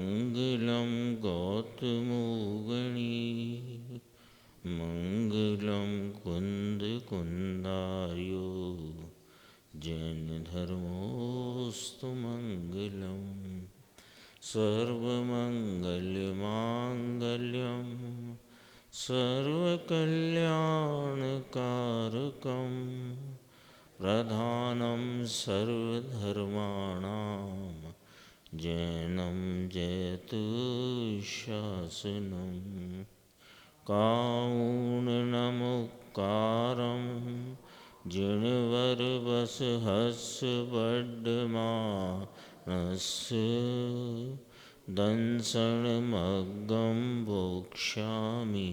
मंगलम गौतमोगणी मंगलम कुंद कुंदार्यो जैन धर्मोस्तु मंगलम सर्वमंगलमांगल्यम सर्वकल्याणकारकं प्रधानं सर्वधर्माणां जैनं जयतु शासनं कारुण्यमुक्कारं जिणवरवसहस्रवड्डमानस्य दंसनमग्गं वोक्ष्यामि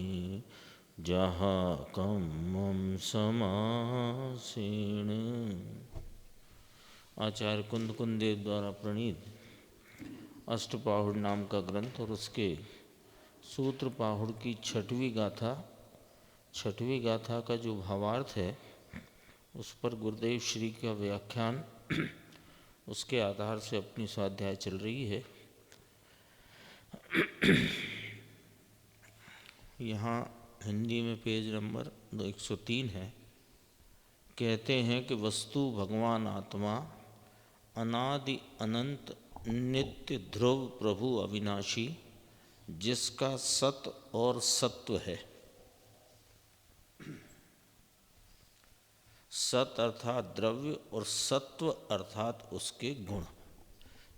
जहाकम्मं समासेन। आचार्य कुंद कुंदेव द्वारा प्रणीत अष्टपाहुड़ नाम का ग्रंथ और उसके सूत्र पाहुड़ की छठवीं गाथा का जो भावार्थ है उस पर गुरुदेव श्री का व्याख्यान उसके आधार से अपनी स्वाध्याय चल रही है। यहाँ हिंदी में पेज नंबर 103 है। कहते हैं कि वस्तु भगवान आत्मा अनादि अनंत नित्य ध्रुव प्रभु अविनाशी जिसका सत और सत्व है। सत अर्थात द्रव्य और सत्व अर्थात उसके गुण,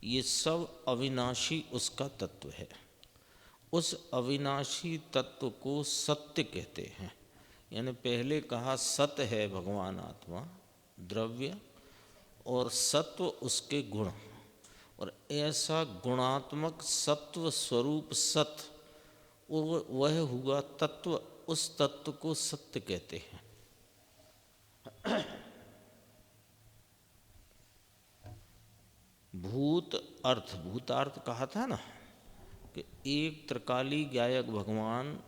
ये सब अविनाशी उसका तत्व है। उस अविनाशी तत्व को सत्य कहते हैं। यानी पहले कहा सत है भगवान आत्मा द्रव्य और सत्व उसके गुण, और ऐसा गुणात्मक सत्व स्वरूप सत वह हुआ तत्व, उस तत्व को सत्य कहते हैं। भूतार्थ कहा था ना कि एक त्रिकाली गायक भगवान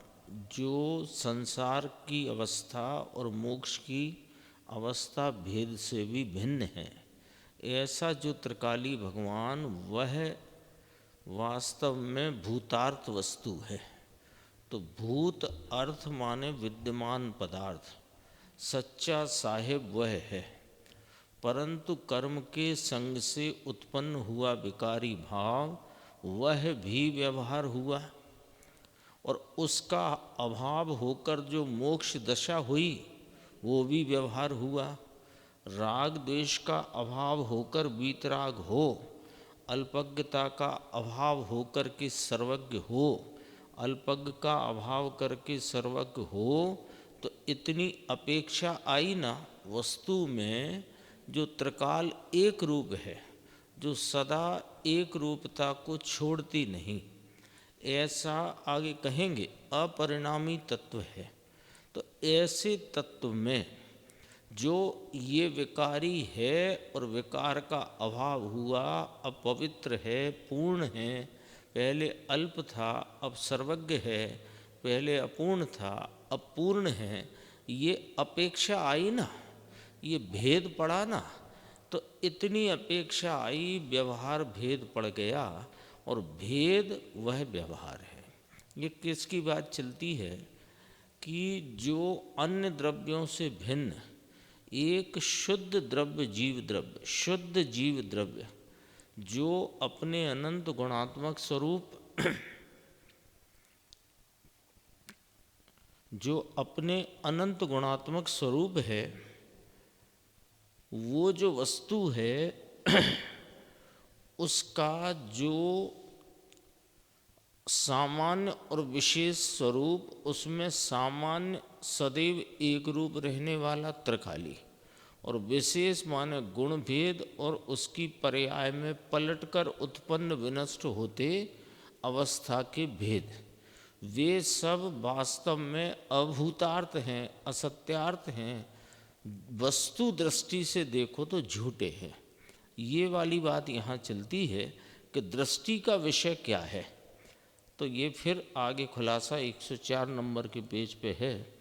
जो संसार की अवस्था और मोक्ष की अवस्था भेद से भी भिन्न है, ऐसा जो त्रिकाली भगवान वह वास्तव में भूतार्थ वस्तु है। तो भूत अर्थ माने विद्यमान पदार्थ, सच्चा साहेब वह है, परंतु कर्म के संग से उत्पन्न हुआ विकारी भाव वह भी व्यवहार हुआ, और उसका अभाव होकर जो मोक्ष दशा हुई वो भी व्यवहार हुआ। राग द्वेष का अभाव होकर वीतराग हो, अल्पज्ञता का अभाव होकर के सर्वज्ञ हो, अल्पज्ञ का अभाव करके सर्वज्ञ हो, तो इतनी अपेक्षा आई ना वस्तु में जो त्रिकाल एक रूप है, जो सदा एक रूपता को छोड़ती नहीं, ऐसा आगे कहेंगे अपरिणामी तत्व है। तो ऐसे तत्व में जो ये विकारी है और विकार का अभाव हुआ, अब पवित्र है, पूर्ण है, पहले अल्प था अब सर्वज्ञ है, पहले अपूर्ण था अब पूर्ण है, ये अपेक्षा आई ना, ये भेद पड़ा ना, तो इतनी अपेक्षा आई, व्यवहार भेद पड़ गया, और भेद वह व्यवहार है। ये किसकी बात चलती है कि जो अन्य द्रव्यों से भिन्न एक शुद्ध द्रव्य जीव द्रव्य, शुद्ध जीव द्रव्य जो अपने अनंत गुणात्मक स्वरूप जो अपने अनंत गुणात्मक स्वरूप है, वो जो वस्तु है उसका जो सामान्य और विशेष स्वरूप, उसमें सामान्य सदैव एक रूप रहने वाला त्रिकाली, और विशेष माने गुण भेद और उसकी पर्याय में पलटकर उत्पन्न विनष्ट होते अवस्था के भेद, वे सब वास्तव में अभूतार्थ हैं, असत्यार्थ हैं, वस्तु दृष्टि से देखो तो झूठे हैं। ये वाली बात यहाँ चलती है कि दृष्टि का विषय क्या है। तो ये फिर आगे खुलासा 104 नंबर के पेज पे है।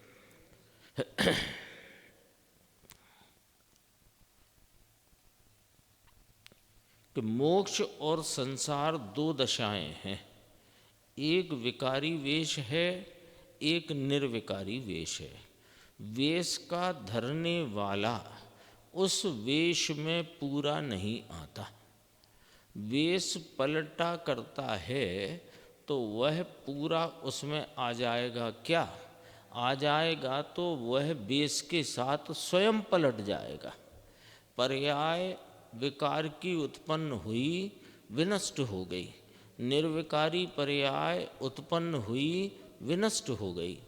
कि मोक्ष और संसार दो दशाएं हैं, एक विकारी वेश है, एक निर्विकारी वेश है। वेश का धरने वाला उस वेश में पूरा नहीं आता। वेश पलटा करता है तो वह पूरा उसमें आ जाएगा क्या? आ जाएगा तो वह वेश के साथ स्वयं पलट जाएगा। पर्याय विकार की उत्पन्न हुई, विनष्ट हो गई। निर्विकारी पर्याय उत्पन्न हुई, विनष्ट हो गई।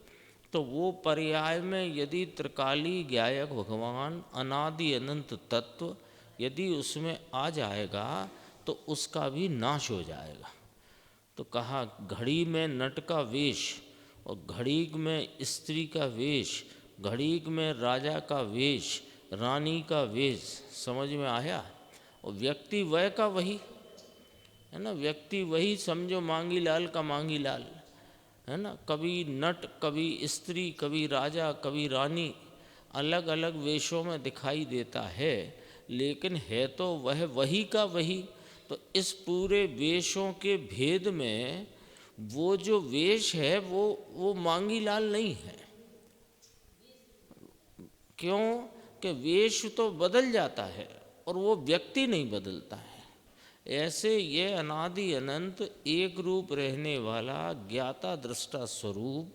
तो वो पर्याय में यदि त्रिकाली ज्ञायक भगवान अनादि अनंत तत्व यदि उसमें आ जाएगा तो उसका भी नाश हो जाएगा। तो कहा घड़ी में नट का वेश और घड़ी में स्त्री का वेश, घड़ी में राजा का वेश, रानी का वेश, समझ में आया? और व्यक्ति वह का वही है ना, व्यक्ति वही, समझो मांगी लाल का मांगी लाल है ना। कभी नट, कभी स्त्री, कभी राजा, कभी रानी, अलग अलग वेशों में दिखाई देता है, लेकिन है तो वह वही का वही। तो इस पूरे वेशों के भेद में वो जो वेश है वो मांगी लाल नहीं है। क्यों? कि वेश तो बदल जाता है और वो व्यक्ति नहीं बदलता है। ऐसे ये अनादि अनंत एक रूप रहने वाला ज्ञाता दृष्टा स्वरूप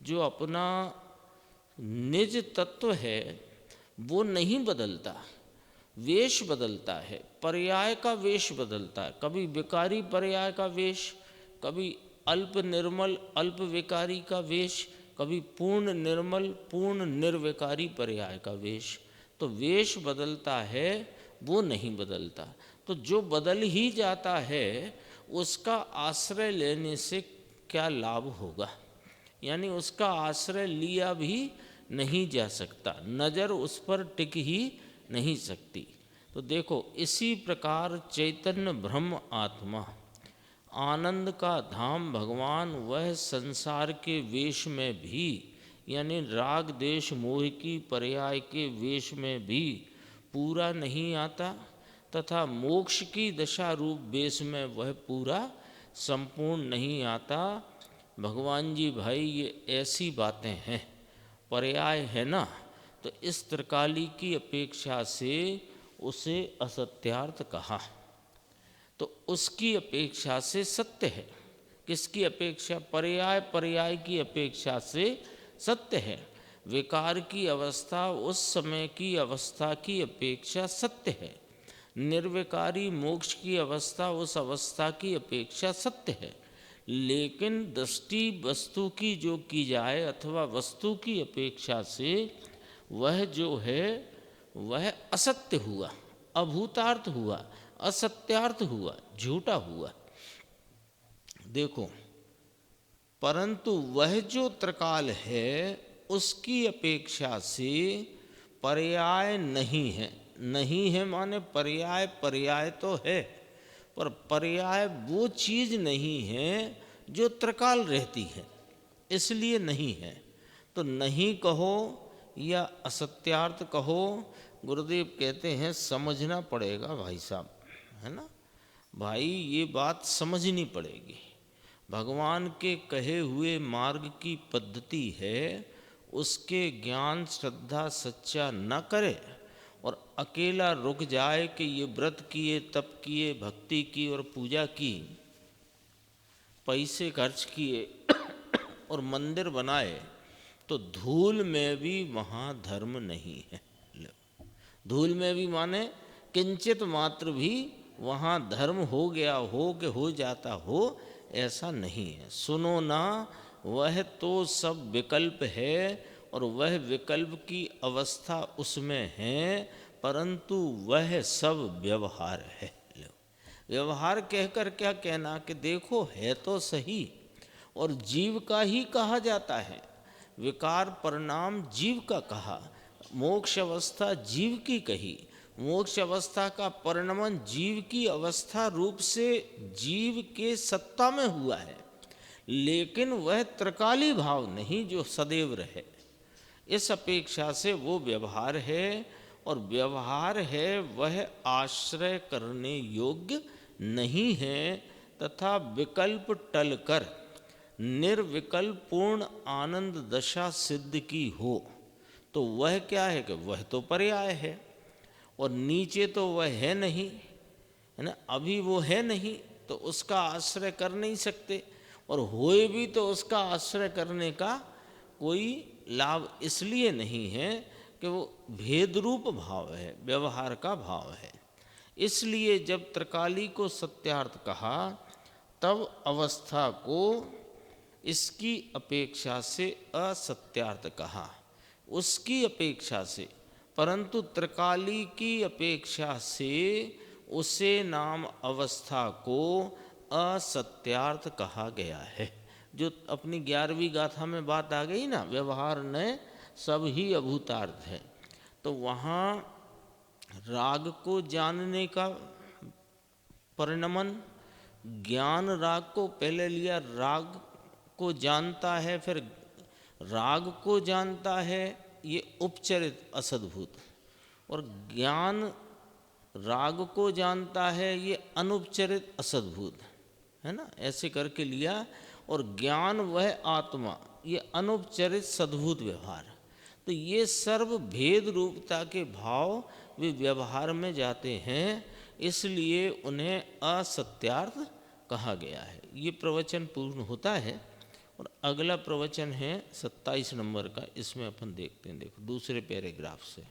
जो अपना निज तत्व है वो नहीं बदलता, वेश बदलता है, पर्याय का वेश बदलता है। कभी विकारी पर्याय का वेश, कभी अल्प निर्मल अल्प विकारी का वेश, कभी पूर्ण निर्मल पूर्ण निर्विकारी पर्याय का वेश। तो वेश बदलता है, वो नहीं बदलता। तो जो बदल ही जाता है उसका आश्रय लेने से क्या लाभ होगा? यानी उसका आश्रय लिया भी नहीं जा सकता, नज़र उस पर टिक ही नहीं सकती। तो देखो, इसी प्रकार चैतन्य ब्रह्म आत्मा आनंद का धाम भगवान वह संसार के वेश में भी, यानी राग देश मोह की पर्याय के वेश में भी पूरा नहीं आता, तथा मोक्ष की दशा रूप वेश में वह पूरा संपूर्ण नहीं आता। भगवान जी भाई, ये ऐसी बातें हैं, पर्याय है ना, तो इस त्रिकाली की अपेक्षा से उसे असत्यार्थ कहा, तो उसकी अपेक्षा से सत्य है। किसकी अपेक्षा? पर्याय, पर्याय की अपेक्षा से सत्य है। विकार की अवस्था उस समय की अवस्था की अपेक्षा सत्य है। निर्विकारी मोक्ष की अवस्था उस अवस्था की अपेक्षा सत्य है। लेकिन दृष्टि वस्तु की जो की जाए अथवा वस्तु की अपेक्षा से वह जो है वह असत्य हुआ, अभूतार्थ हुआ, असत्यार्थ हुआ, झूठा हुआ। देखो, परंतु वह जो त्रिकाल है उसकी अपेक्षा से पर्याय नहीं है। नहीं है माने पर्याय, पर्याय तो है, पर पर्याय वो चीज़ नहीं है जो त्रिकाल रहती है, इसलिए नहीं है। तो नहीं कहो या असत्यार्थ कहो, गुरुदेव कहते हैं समझना पड़ेगा भाई साहब, है ना भाई, ये बात समझनी पड़ेगी। भगवान के कहे हुए मार्ग की पद्धति है, उसके ज्ञान श्रद्धा सच्चा न करे और अकेला रुक जाए कि ये व्रत किए, तप किए, भक्ति की और पूजा की, पैसे खर्च किए और मंदिर बनाए, तो धूल में भी वहाँ धर्म नहीं है। धूल में भी माने किंचित मात्र भी वहाँ धर्म हो गया हो कि हो जाता हो, ऐसा नहीं है। सुनो ना, वह तो सब विकल्प है और वह विकल्प की अवस्था उसमें है, परंतु वह सब व्यवहार है। व्यवहार कहकर क्या कहना कि देखो है तो सही, और जीव का ही कहा जाता है। विकार परिणाम जीव का कहा, मोक्ष अवस्था जीव की कही, मोक्ष अवस्था का परिणमन जीव की अवस्था रूप से जीव के सत्ता में हुआ है, लेकिन वह त्रिकाली भाव नहीं जो सदैव रहे। इस अपेक्षा से वो व्यवहार है और व्यवहार है वह आश्रय करने योग्य नहीं है तथा विकल्प टलकर निर्विकल्प पूर्ण आनंद दशा सिद्ध की हो तो वह क्या है कि वह तो पर्याय है, और नीचे तो वह है नहीं, है ना। अभी वो है नहीं तो उसका आश्रय कर नहीं सकते, और होए भी तो उसका आश्रय करने का कोई लाभ इसलिए नहीं है कि वो भेद रूप भाव है, व्यवहार का भाव है। इसलिए जब त्रिकाली को सत्यार्थ कहा तब अवस्था को इसकी अपेक्षा से असत्यार्थ कहा, उसकी अपेक्षा से, परंतु त्रिकाली की अपेक्षा से उसे नाम अवस्था को असत्यार्थ कहा गया है। जो अपनी 11वीं गाथा में बात आ गई ना, व्यवहार न सब ही अभूतार्थ है, तो वहाँ राग को जानने का परिणमन, ज्ञान राग को पहले लिया, राग को जानता है फिर राग को जानता है, ये उपचरित असद्भूत, और ज्ञान राग को जानता है, ये अनुपचरित असद्भूत, है ना, ऐसे करके लिया। और ज्ञान वह आत्मा, ये अनुपचरित सद्भूत व्यवहार। तो ये सर्व भेद रूपता के भाव वे व्यवहार में जाते हैं, इसलिए उन्हें असत्यार्थ कहा गया है। ये प्रवचन पूर्ण होता है, और अगला प्रवचन है 27 नंबर का, इसमें अपन देखते हैं। देखो दूसरे पैराग्राफ से,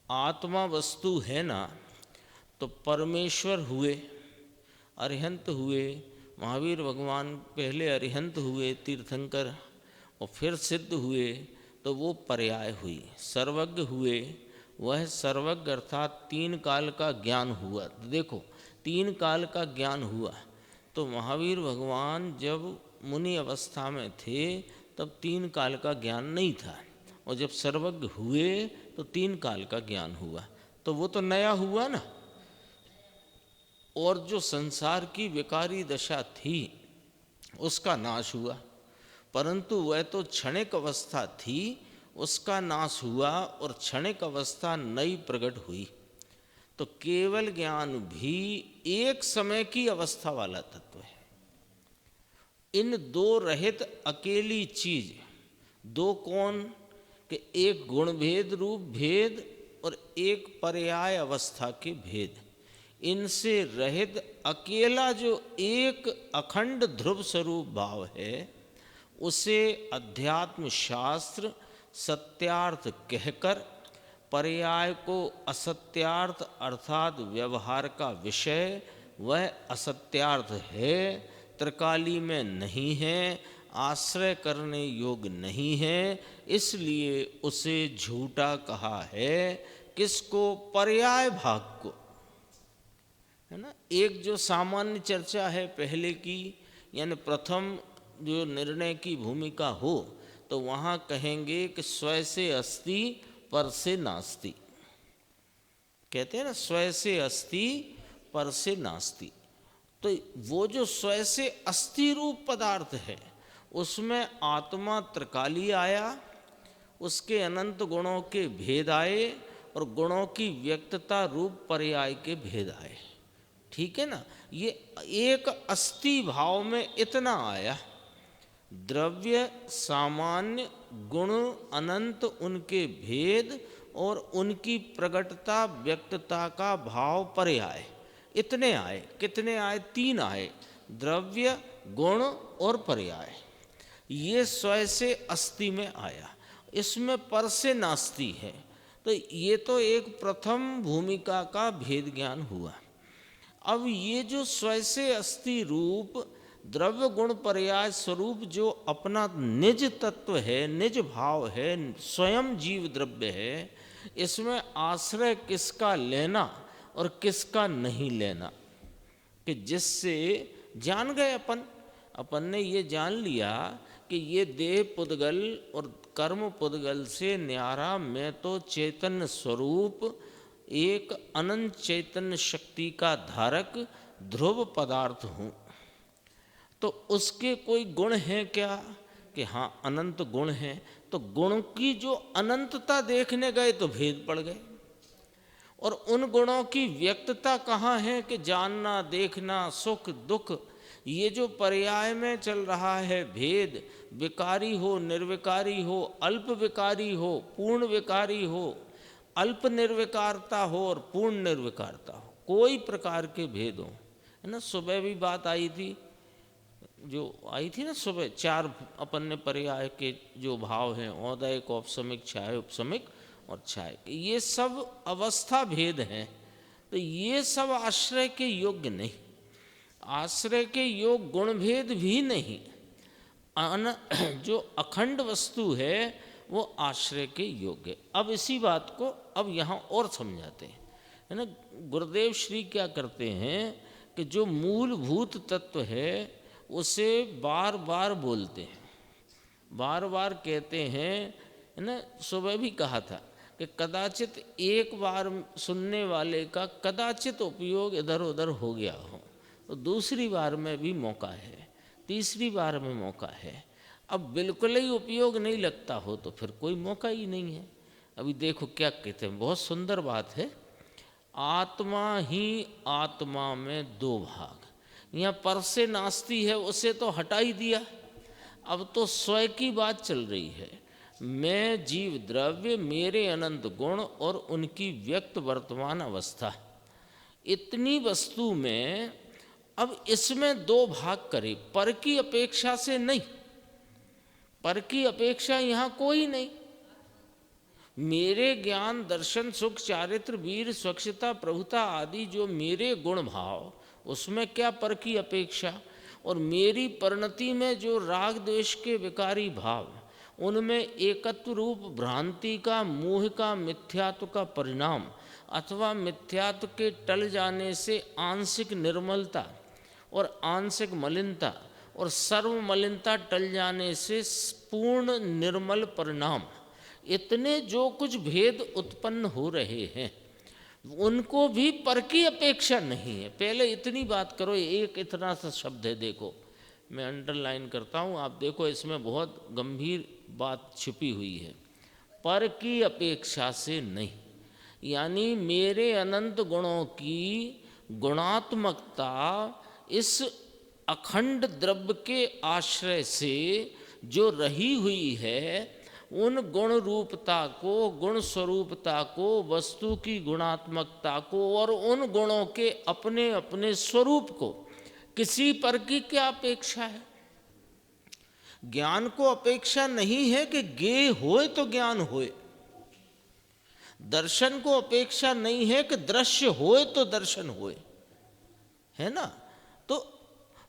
आत्मा वस्तु है ना, तो परमेश्वर हुए, अरिहंत हुए, महावीर भगवान पहले अरिहंत हुए तीर्थंकर, और फिर सिद्ध हुए, तो वो पर्याय हुई। सर्वज्ञ हुए, वह सर्वज्ञ अर्थात 3 काल का ज्ञान हुआ। देखो 3 काल का ज्ञान हुआ, तो महावीर भगवान जब मुनि अवस्था में थे तब 3 काल का ज्ञान नहीं था, और जब सर्वज्ञ हुए तो 3 काल का ज्ञान हुआ, तो वो तो नया हुआ ना। और जो संसार की विकारी दशा थी उसका नाश हुआ, परंतु वह तो क्षणिक अवस्था थी, उसका नाश हुआ और क्षणिक अवस्था नई प्रकट हुई। तो केवल ज्ञान भी एक समय की अवस्था वाला तत्व है। इन दो रहित अकेली चीज, दो कौन कि एक गुण भेद रूप भेद और एक पर्याय अवस्था के भेद, इनसे रहित अकेला जो एक अखंड ध्रुव स्वरूप भाव है, उसे अध्यात्म शास्त्र सत्यार्थ कहकर पर्याय को असत्यार्थ अर्थात व्यवहार का विषय वह असत्यार्थ है, त्रिकाली में नहीं है, आश्रय करने योग्य नहीं है, इसलिए उसे झूठा कहा है। किसको? पर्याय भाग को, है ना। एक जो सामान्य चर्चा है पहले की, यानी प्रथम जो निर्णय की भूमिका हो, तो वहाँ कहेंगे कि स्वय से अस्ति पर से नास्ति, कहते हैं ना, स्वय से अस्ति पर से नास्ति। तो वो जो स्वय से अस्थि रूप पदार्थ है, उसमें आत्मा त्रिकाली आया, उसके अनंत गुणों के भेद आए और गुणों की व्यक्तता रूप पर्याय के भेद आए, ठीक है ना। ये एक अस्थि भाव में इतना आया, द्रव्य सामान्य गुण अनंत उनके भेद और उनकी प्रकटता व्यक्तता का भाव पर्याय, इतने आए। कितने आए? 3 आए, द्रव्य गुण और पर्याय। ये स्वय से अस्थि में आया, इसमें पर से नास्ति है। तो ये तो एक प्रथम भूमिका का भेद ज्ञान हुआ। अब ये जो स्वय से अस्थि रूप द्रव्य गुण पर्याय स्वरूप जो अपना निज तत्व है, निज भाव है, स्वयं जीव द्रव्य है, इसमें आश्रय किसका लेना और किसका नहीं लेना, कि जिससे जान गए अपन ने ये जान लिया कि ये देह पुद्गल और कर्म पुद्गल से न्यारा मैं तो चैतन्य स्वरूप एक अनंत चैतन्य शक्ति का धारक ध्रुव पदार्थ हूँ। तो उसके कोई गुण हैं क्या? कि हाँ अनंत गुण हैं। तो गुण की जो अनंतता देखने गए तो भेद पड़ गए। और उन गुणों की व्यक्तता कहाँ है कि जानना, देखना, सुख दुख, ये जो पर्याय में चल रहा है भेद, विकारी हो, निर्विकारी हो, अल्प विकारी हो, पूर्ण विकारी हो, अल्प निर्विकारता हो और पूर्ण निर्विकारता हो, कोई प्रकार के भेद हो, है ना। सुबह भी बात आई थी, जो आई थी ना सुबह, चार अपन ने पर्याय के जो भाव हैं, औदय, औपसमिक, छाय, उपसमिक और छाय, ये सब अवस्था भेद हैं। तो ये सब आश्रय के योग्य नहीं, आश्रय के योग गुण भेद भी नहीं। जो अखंड वस्तु है वो आश्रय के योग्य। अब इसी बात को अब यहाँ और समझाते हैं, है ना। गुरुदेव श्री क्या करते हैं कि जो मूलभूत तत्व है उसे बार बार बोलते हैं, बार बार कहते हैं, है ना। सुबह भी कहा था कि कदाचित एक बार सुनने वाले का कदाचित उपयोग इधर उधर हो गया हो, तो दूसरी बार में भी मौका है, तीसरी बार में मौका है। अब बिल्कुल ही उपयोग नहीं लगता हो तो फिर कोई मौका ही नहीं है। अभी देखो क्या कहते हैं, बहुत सुंदर बात है। आत्मा ही आत्मा में दो भाग, यहाँ पर से नास्ती है उसे तो हटा ही दिया, अब तो स्वयं की बात चल रही है। मैं जीव द्रव्य, मेरे अनंत गुण और उनकी व्यक्त वर्तमान अवस्था, इतनी वस्तु में अब इसमें दो भाग करे, पर की अपेक्षा से नहीं, पर की अपेक्षा यहाँ कोई नहीं। मेरे ज्ञान, दर्शन, सुख, चारित्र, वीर, स्वच्छता, प्रभुता आदि जो मेरे गुण भाव, उसमें क्या पर की अपेक्षा, और मेरी परिणति में जो राग द्वेष के विकारी भाव, उनमें एकत्व रूप भ्रांति का, मोह का, मिथ्यात्व का परिणाम अथवा मिथ्यात्व के टल जाने से आंशिक निर्मलता और आंशिक मलिनता और सर्व मलिनता टल जाने से पूर्ण निर्मल परिणाम, इतने जो कुछ भेद उत्पन्न हो रहे हैं उनको भी पर की अपेक्षा नहीं है। पहले इतनी बात करो, एक इतना सा शब्द है, देखो मैं अंडरलाइन करता हूँ, आप देखो इसमें बहुत गंभीर बात छिपी हुई है। पर की अपेक्षा से नहीं, यानी मेरे अनंत गुणों की गुणात्मकता इस अखंड द्रव्य के आश्रय से जो रही हुई है, उन गुण रूपता को, गुण स्वरूपता को, वस्तु की गुणात्मकता को और उन गुणों के अपने अपने स्वरूप को किसी पर की क्या अपेक्षा है। ज्ञान को अपेक्षा नहीं है कि ज्ञेय होए तो ज्ञान होए, दर्शन को अपेक्षा नहीं है कि दृश्य होए तो दर्शन होए, है ना। तो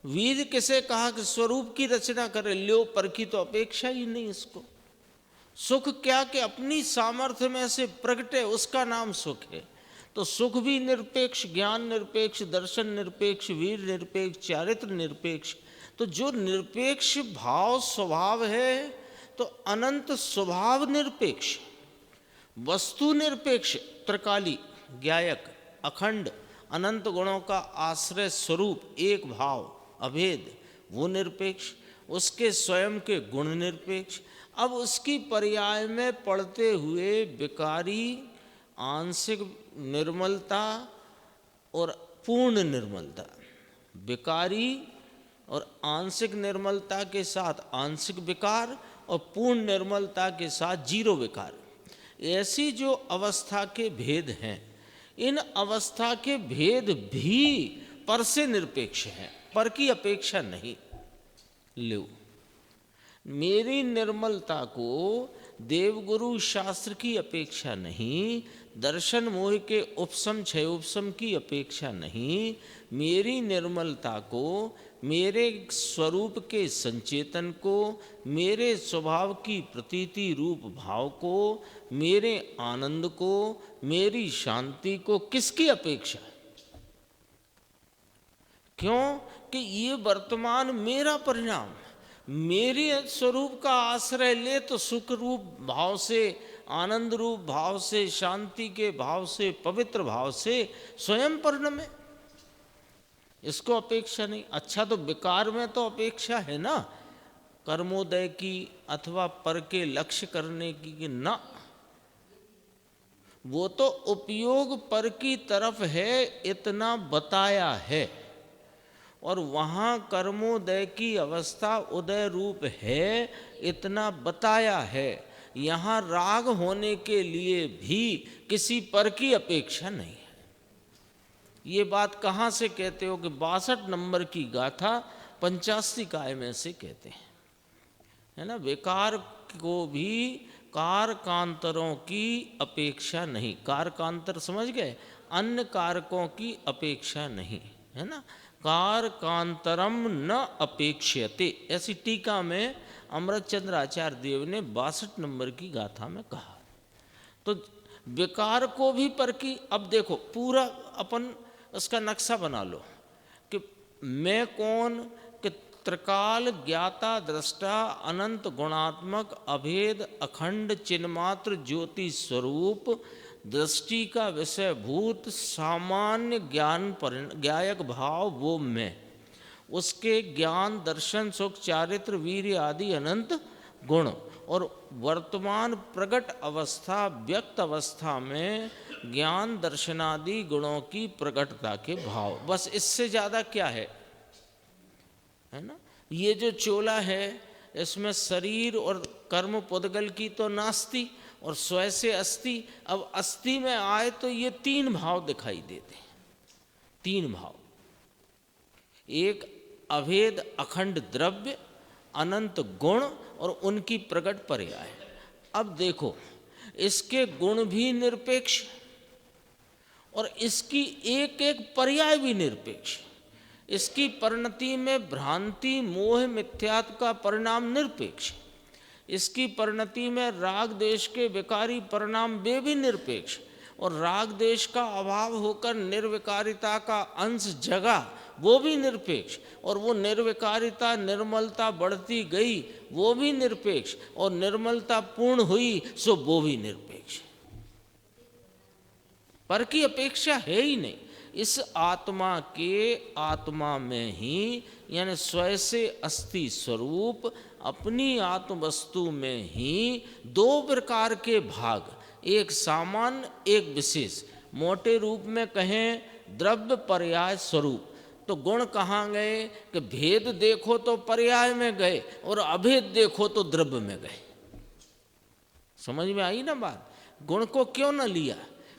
वीर किसे कहा कि स्वरूप की रचना करे, ल्यो पर की तो अपेक्षा ही नहीं इसको। सुख क्या कि अपनी सामर्थ्य में से प्रगटे, उसका नाम सुख है। तो सुख भी निरपेक्ष, ज्ञान निरपेक्ष, दर्शन निरपेक्ष, वीर निरपेक्ष, चारित्र निरपेक्ष। तो जो निरपेक्ष भाव स्वभाव है तो अनंत स्वभाव निरपेक्ष, वस्तु निरपेक्ष, त्रिकाली, ज्ञायक, अखंड, अनंत गुणों का आश्रय स्वरूप एक भाव अभेद, वो निरपेक्ष, उसके स्वयं के गुण निरपेक्ष। अब उसकी पर्याय में पढ़ते हुए विकारी, आंशिक निर्मलता और पूर्ण निर्मलता, विकारी और आंशिक निर्मलता के साथ आंशिक विकार और पूर्ण निर्मलता के साथ जीरो विकार, ऐसी जो अवस्था के भेद हैं, इन अवस्था के भेद भी पर से निरपेक्ष हैं, पर की अपेक्षा नहीं। लो, मेरी निर्मलता को देवगुरु शास्त्र की अपेक्षा नहीं, दर्शन मोह के उपसम क्षय उपसम की अपेक्षा नहीं, मेरी निर्मलता को, मेरे स्वरूप के संचेतन को, मेरे स्वभाव की प्रतीति रूप भाव को, मेरे आनंद को, मेरी शांति को किसकी अपेक्षा है? क्यों कि ये वर्तमान मेरा परिणाम, मेरे स्वरूप का आश्रय ले तो सुख रूप भाव से, आनंद रूप भाव से, शांति के भाव से, पवित्र भाव से स्वयं पूर्ण में, इसको अपेक्षा नहीं। अच्छा, तो विकार में तो अपेक्षा है ना, कर्मोदय की अथवा पर के लक्ष्य करने की कि ना, वो तो उपयोग पर की तरफ है, इतना बताया है। और वहाँ कर्मोदय की अवस्था उदय रूप है, इतना बताया है। यहाँ राग होने के लिए भी किसी पर की अपेक्षा नहीं है। ये बात कहाँ से कहते हो कि 62 नंबर की गाथा 85 काय में से कहते हैं, है ना। विकार को भी कारकांतरों की अपेक्षा नहीं, कारकांतर समझ गए, अन्य कारकों की अपेक्षा नहीं, है ना। कारकांतरम न अपेक्ष्यते, ऐसी टीका में अमृतचंद्र आचार्य देव ने 62 नंबर की गाथा में कहा। तो विकार को भी पर की, अब देखो पूरा अपन उसका नक्शा बना लो कि मैं कौन, कि त्रिकाल ज्ञाता दृष्टा अनंत गुणात्मक अभेद अखंड चिन्मात्र ज्योति स्वरूप दृष्टि का विषय भूत सामान्य ज्ञान ज्ञायक भाव वो मैं, उसके ज्ञान दर्शन सुख चारित्र वीर्य आदि अनंत गुण, और वर्तमान प्रकट अवस्था व्यक्त अवस्था में ज्ञान दर्शनादि गुणों की प्रकटता के भाव। बस इससे ज़्यादा क्या है ना। ये जो चोला है इसमें शरीर और कर्म पुद्गल की तो नास्ति और स्वय से अस्थि। अब अस्थि में आए तो ये 3 भाव दिखाई देते हैं, 3 भाव, एक अभेद अखंड द्रव्य, अनंत गुण और उनकी प्रकट पर्याय। अब देखो इसके गुण भी निरपेक्ष और इसकी एक एक पर्याय भी निरपेक्ष। इसकी परिणति में भ्रांति मोह मिथ्यात्व का परिणाम निरपेक्ष, इसकी परिणति में राग देश के विकारी परिणाम वे भी निरपेक्ष, और राग देश का अभाव होकर निर्विकारिता का अंश जगा वो भी निरपेक्ष, और वो निर्विकारिता निर्मलता बढ़ती गई वो भी निरपेक्ष, और निर्मलता पूर्ण हुई सो वो भी निरपेक्ष। पर की अपेक्षा है ही नहीं। इस आत्मा के आत्मा में ही, यानी स्वयं से अस्थि स्वरूप अपनी आत्म वस्तु में ही 2 प्रकार के भाग, एक सामान्य एक विशेष। मोटे रूप में कहें द्रव्य पर्याय स्वरूप, तो गुण कहाँ गए कि भेद देखो तो पर्याय में गए और अभेद देखो तो द्रव्य में गए। समझ में आई ना बात। गुण को क्यों न लिया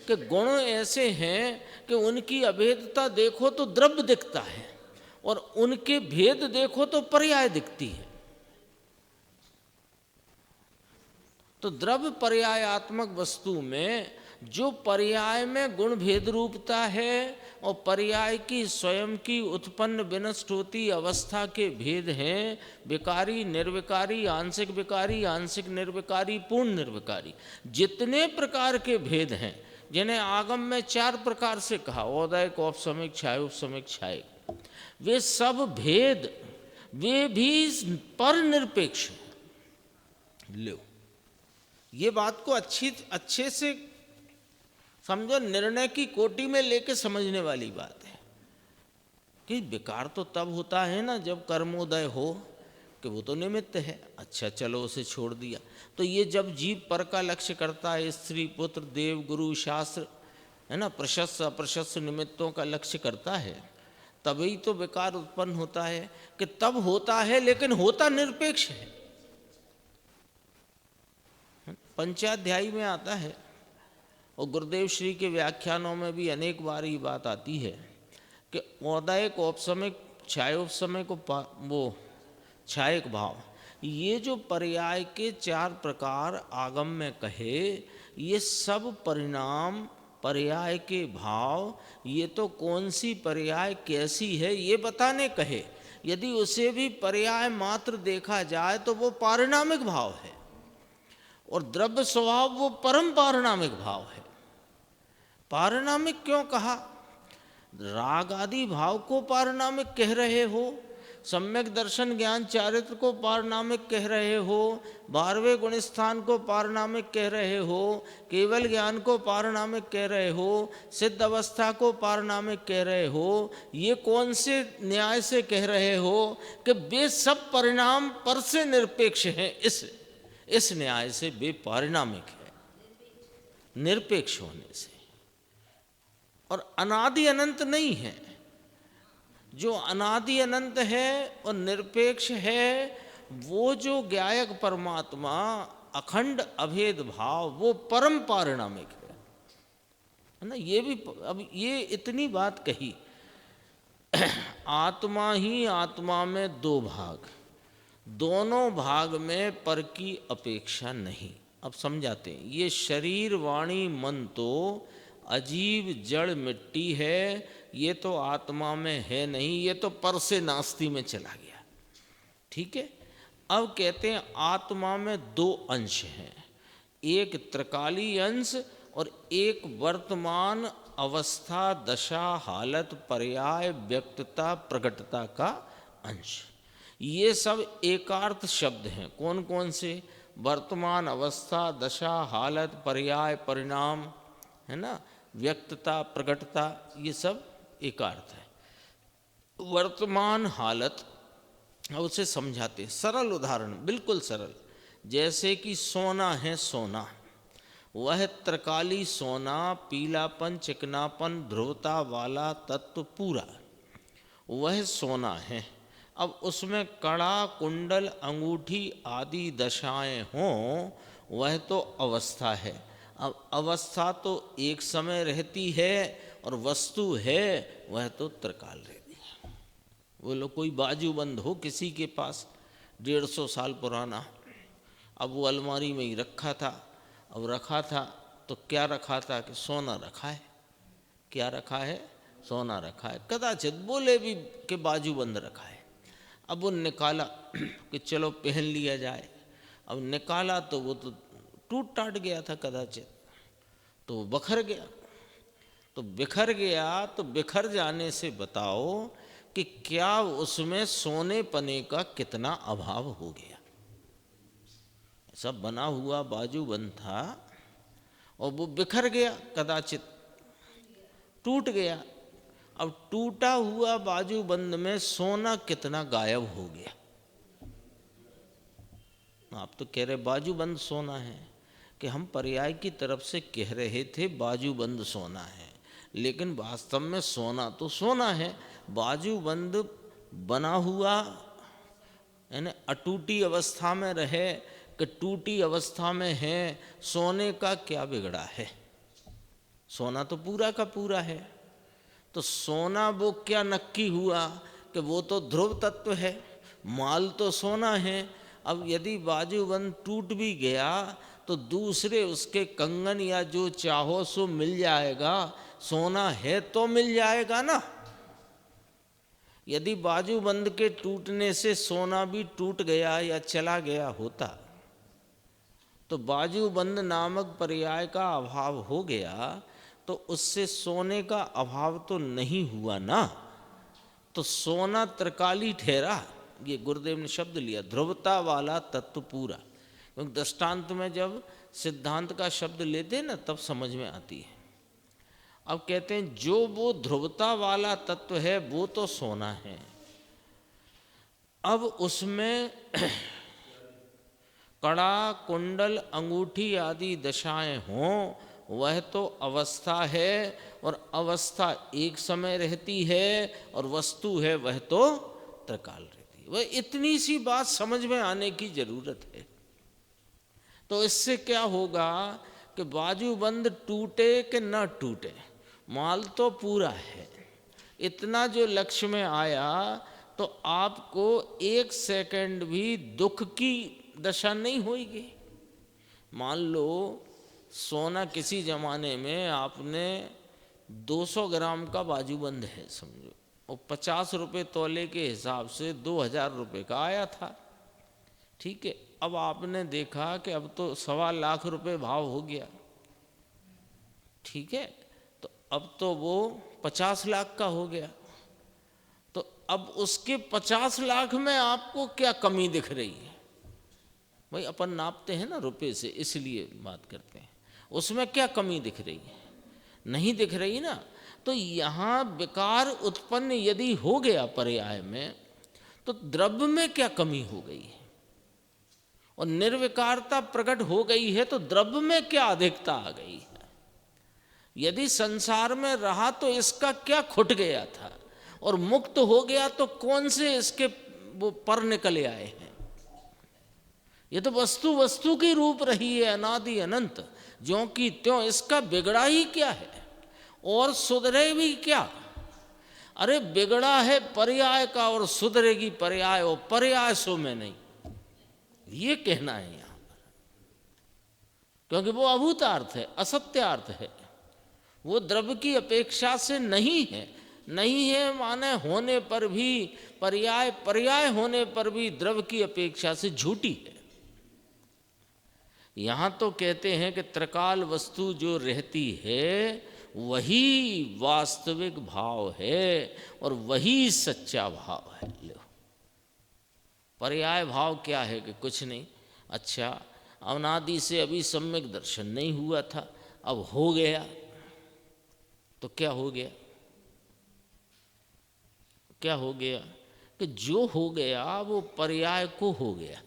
कि गुण ऐसे हैं कि उनकी अभेदता देखो तो द्रव्य दिखता है और उनके भेद देखो तो पर्याय दिखती है। तो द्रव्य पर्यायात्मक वस्तु में जो पर्याय में गुण भेद रूपता है और पर्याय की स्वयं की उत्पन्न विनष्ट होती अवस्था के भेद हैं, विकारी निर्विकारी, आंशिक विकारी, आंशिक निर्विकारी, पूर्ण निर्विकारी, जितने प्रकार के भेद हैं जिन्हें आगम में 4 प्रकार से कहा, औदयिक, औपसमिक, छायोपसमिक, छायिक, वे सब भेद वे भी पर निरपेक्ष हैं। लो ये बात को अच्छे से समझो, निर्णय की कोटि में लेके समझने वाली बात है कि विकार तो तब होता है ना जब कर्मोदय हो, कि वो तो निमित्त है। अच्छा चलो उसे छोड़ दिया। तो ये जब जीव पर का लक्ष्य करता है, स्त्री पुत्र देव गुरु शास्त्र, है ना, प्रशस्त अप्रशस्त निमित्तों का लक्ष्य करता है, तभी तो विकार उत्पन्न होता है। कि तब होता है लेकिन होता निरपेक्ष है। पंचाध्यायी में आता है और गुरुदेव श्री के व्याख्यानों में भी अनेक बार ये बात आती है कि औदयिक, औपसमिक, छायोपसमिक वो छायक भाव, ये जो पर्याय के 4 प्रकार आगम में कहे, ये सब परिणाम पर्याय के भाव, ये तो कौन सी पर्याय कैसी है ये बताने कहे। यदि उसे भी पर्याय मात्र देखा जाए तो वो पारिणामिक भाव है, और द्रव्य स्वभाव वो परम पारिणामिक भाव है। पारिणामिक क्यों कहा? राग आदि भाव को पारिणामिक कह रहे हो, सम्यक दर्शन ज्ञान चारित्र को पारिणामिक कह रहे हो, 12वें गुण स्थान को पारिणामिक कह रहे हो, केवल ज्ञान को पारिणामिक कह रहे हो, सिद्ध अवस्था को पारिणामिक कह रहे हो। ये कौन से न्याय से कह रहे हो कि वे सब परिणाम पर से निरपेक्ष हैं? इस न्याय से वे पारिणामिक है। निरपेक्ष होने से, और अनादि अनंत नहीं है। जो अनादि अनंत है और निरपेक्ष है, वो जो ज्ञायक परमात्मा अखंड अभेद भाव, वो परम पारिणामिक है ना। ये भी, अब ये इतनी बात कही, आत्मा ही आत्मा में दो भाग, दोनों भाग में पर की अपेक्षा नहीं। अब समझाते हैं, ये शरीर वाणी मन तो अजीब जड़ मिट्टी है, ये तो आत्मा में है नहीं, ये तो पर से नास्ति में चला गया। ठीक है, अब कहते हैं आत्मा में दो अंश हैं, एक त्रिकाली अंश और एक वर्तमान अवस्था, दशा, हालत, पर्याय, व्यक्तता, प्रकटता का अंश। ये सब एकार्थ शब्द हैं। कौन कौन से? वर्तमान अवस्था, दशा, हालत, पर्याय, परिणाम, है ना, व्यक्तता, प्रकटता, ये सब एकार्थ है। वर्तमान हालत, अब उसे समझाते हैं, सरल उदाहरण, बिल्कुल सरल। जैसे कि सोना है, सोना, वह त्रिकाली सोना, पीलापन, चिकनापन, ध्रुवता वाला तत्व पूरा, वह सोना है। अब उसमें कड़ा, कुंडल, अंगूठी आदि दशाएं हों, वह तो अवस्था है। अब अवस्था तो एक समय रहती है और वस्तु है वह तो त्रिकाल रहती है। बोलो कोई बाजूबंद हो किसी के पास 150 साल पुराना, अब वो अलमारी में ही रखा था, अब रखा था तो क्या रखा था कि सोना रखा है। क्या रखा है? सोना रखा है। कदाचित बोले भी कि बाजूबंद रखा है। अब वो निकाला कि चलो पहन लिया जाए, अब निकाला तो वो तो टूट टाट गया था कदाचित, तो वो बखर गया। तो बिखर गया, तो बिखर जाने से बताओ कि क्या उसमें सोने पने का कितना अभाव हो गया। सब बना हुआ बाजूबंद था और वो बिखर गया, कदाचित टूट गया। अब टूटा हुआ बाजूबंद में सोना कितना गायब हो गया। आप तो कह रहे बाजूबंद सोना है, कि हम पर्याय की तरफ से कह रहे थे बाजूबंद सोना है, लेकिन वास्तव में सोना तो सोना है। बाजूबंद बना हुआ यानी अटूटी अवस्था में रहे कि टूटी अवस्था में है, सोने का क्या बिगड़ा है? सोना तो पूरा का पूरा है। तो सोना वो क्या नक्की हुआ कि वो तो ध्रुव तत्व है, माल तो सोना है। अब यदि बाजूबंद टूट भी गया तो दूसरे उसके कंगन या जो चाहो सो मिल जाएगा, सोना है तो मिल जाएगा ना। यदि बाजूबंद के टूटने से सोना भी टूट गया या चला गया होता तो बाजूबंद नामक पर्याय का अभाव हो गया, तो उससे सोने का अभाव तो नहीं हुआ ना। तो सोना त्रिकाली ठहरा। ये गुरुदेव ने शब्द लिया, ध्रुवता वाला तत्व पूरा। क्योंकि दृष्टांत में जब सिद्धांत का शब्द लेते हैं ना, तब समझ में आती है। अब कहते हैं जो वो ध्रुवता वाला तत्व है वो तो सोना है। अब उसमें कड़ा, कुंडल, अंगूठी आदि दशाएं हों, वह तो अवस्था है, और अवस्था एक समय रहती है, और वस्तु है वह तो त्रिकाल रहती है। वह इतनी सी बात समझ में आने की जरूरत है। तो इससे क्या होगा कि बाजूबंद टूटे कि न टूटे, माल तो पूरा है। इतना जो लक्ष्य में आया तो आपको एक सेकंड भी दुख की दशा नहीं होगी। मान लो सोना किसी ज़माने में आपने 200 ग्राम का बाजूबंद है समझो, और 50 रुपये तोले के हिसाब से 2000 रुपये का आया था। ठीक है, अब आपने देखा कि अब तो 1.25 लाख रुपए भाव हो गया। ठीक है, तो अब तो वो 50 लाख का हो गया। तो अब उसके 50 लाख में आपको क्या कमी दिख रही है? भाई अपन नापते हैं ना रुपए से, इसलिए बात करते हैं। उसमें क्या कमी दिख रही है? नहीं दिख रही ना। तो यहाँ विकार उत्पन्न यदि हो गया पर्याय में, तो द्रव्य में क्या कमी हो गई है? और निर्विकारता प्रकट हो गई है, तो द्रव्य में क्या अधिकता आ गई है? यदि संसार में रहा तो इसका क्या खुट गया था, और मुक्त हो गया तो कौन से इसके वो पर निकले आए हैं। ये तो वस्तु वस्तु की रूप रही है अनादि अनंत, ज्यों की त्यों। इसका बिगड़ा ही क्या है और सुधरे भी क्या। अरे बिगड़ा है पर्याय का और सुधरेगी पर्याय, और पर्याय सो में नहीं, ये कहना है यहां पर। क्योंकि वो अभूतार्थ है, असत्यार्थ है, वो द्रव्य की अपेक्षा से नहीं है। नहीं है माने होने पर भी पर्याय, पर्याय होने पर भी द्रव्य की अपेक्षा से झूठी है। यहां तो कहते हैं कि त्रिकाल वस्तु जो रहती है वही वास्तविक भाव है और वही सच्चा भाव है। लो, पर्याय भाव क्या है कि कुछ नहीं। अच्छा, अनादि से अभी सम्यक दर्शन नहीं हुआ था, अब हो गया, तो क्या हो गया? क्या हो गया कि जो हो गया वो पर्याय को हो गया।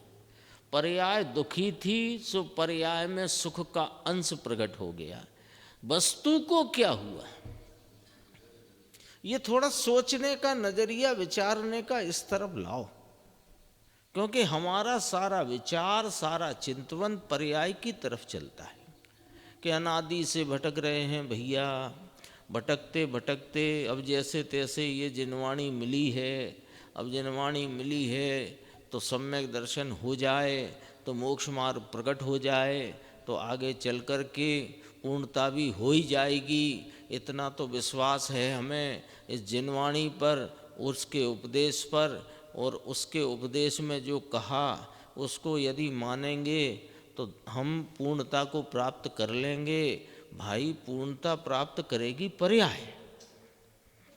पर्याय दुखी थी, सो पर्याय में सुख का अंश प्रकट हो गया। वस्तु को क्या हुआ? ये थोड़ा सोचने का नजरिया, विचारने का इस तरफ लाओ, क्योंकि हमारा सारा विचार, सारा चिंतन पर्याय की तरफ चलता है कि अनादि से भटक रहे हैं भैया, भटकते भटकते अब जैसे तैसे ये जिनवाणी मिली है। अब जिनवाणी मिली है तो सम्यक दर्शन हो जाए, तो मोक्ष मार्ग प्रकट हो जाए, तो आगे चल कर के पूर्णता भी हो ही जाएगी। इतना तो विश्वास है हमें इस जिनवाणी पर, उसके उपदेश पर, और उसके उपदेश में जो कहा उसको यदि मानेंगे तो हम पूर्णता को प्राप्त कर लेंगे। भाई, पूर्णता प्राप्त करेगी पर्याय,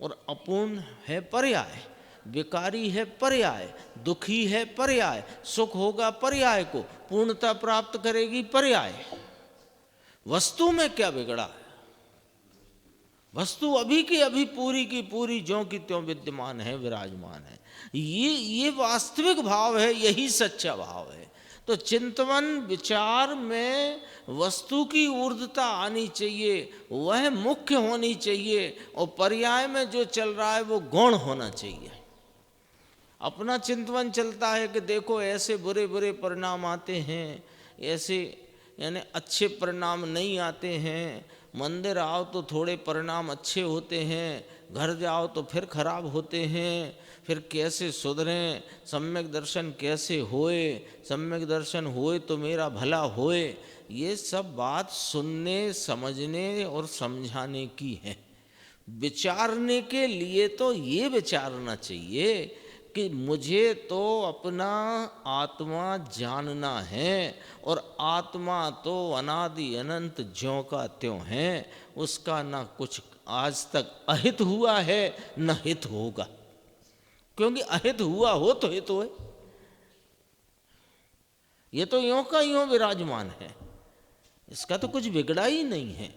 और अपूर्ण है पर्याय, विकारी है पर्याय, दुखी है पर्याय, सुख होगा पर्याय को, पूर्णता प्राप्त करेगी पर्याय। वस्तु में क्या बिगड़ा है? वस्तु अभी की अभी पूरी की पूरी ज्यों की त्यों विद्यमान है, विराजमान है। ये वास्तविक भाव है, यही सच्चा भाव है। तो चिंतन विचार में वस्तु की ऊर्ध्वता आनी चाहिए, वह मुख्य होनी चाहिए, और पर्याय में जो चल रहा है वो गौण होना चाहिए। अपना चिंतन चलता है कि देखो ऐसे बुरे बुरे परिणाम आते हैं, ऐसे यानी अच्छे परिणाम नहीं आते हैं। मंदिर आओ तो थोड़े परिणाम अच्छे होते हैं, घर जाओ तो फिर खराब होते हैं। फिर कैसे सुधरें? सम्यक दर्शन कैसे होए? सम्यक दर्शन होए तो मेरा भला होए। ये सब बात सुनने, समझने और समझाने की है। विचारने के लिए तो ये विचारना चाहिए कि मुझे तो अपना आत्मा जानना है, और आत्मा तो अनादि अनंत ज्यों का त्यों है। उसका ना कुछ आज तक अहित हुआ है न हित होगा, क्योंकि अहित हुआ हो तो हित होए। ये तो यों का यों विराजमान है, इसका तो कुछ बिगड़ा ही नहीं है।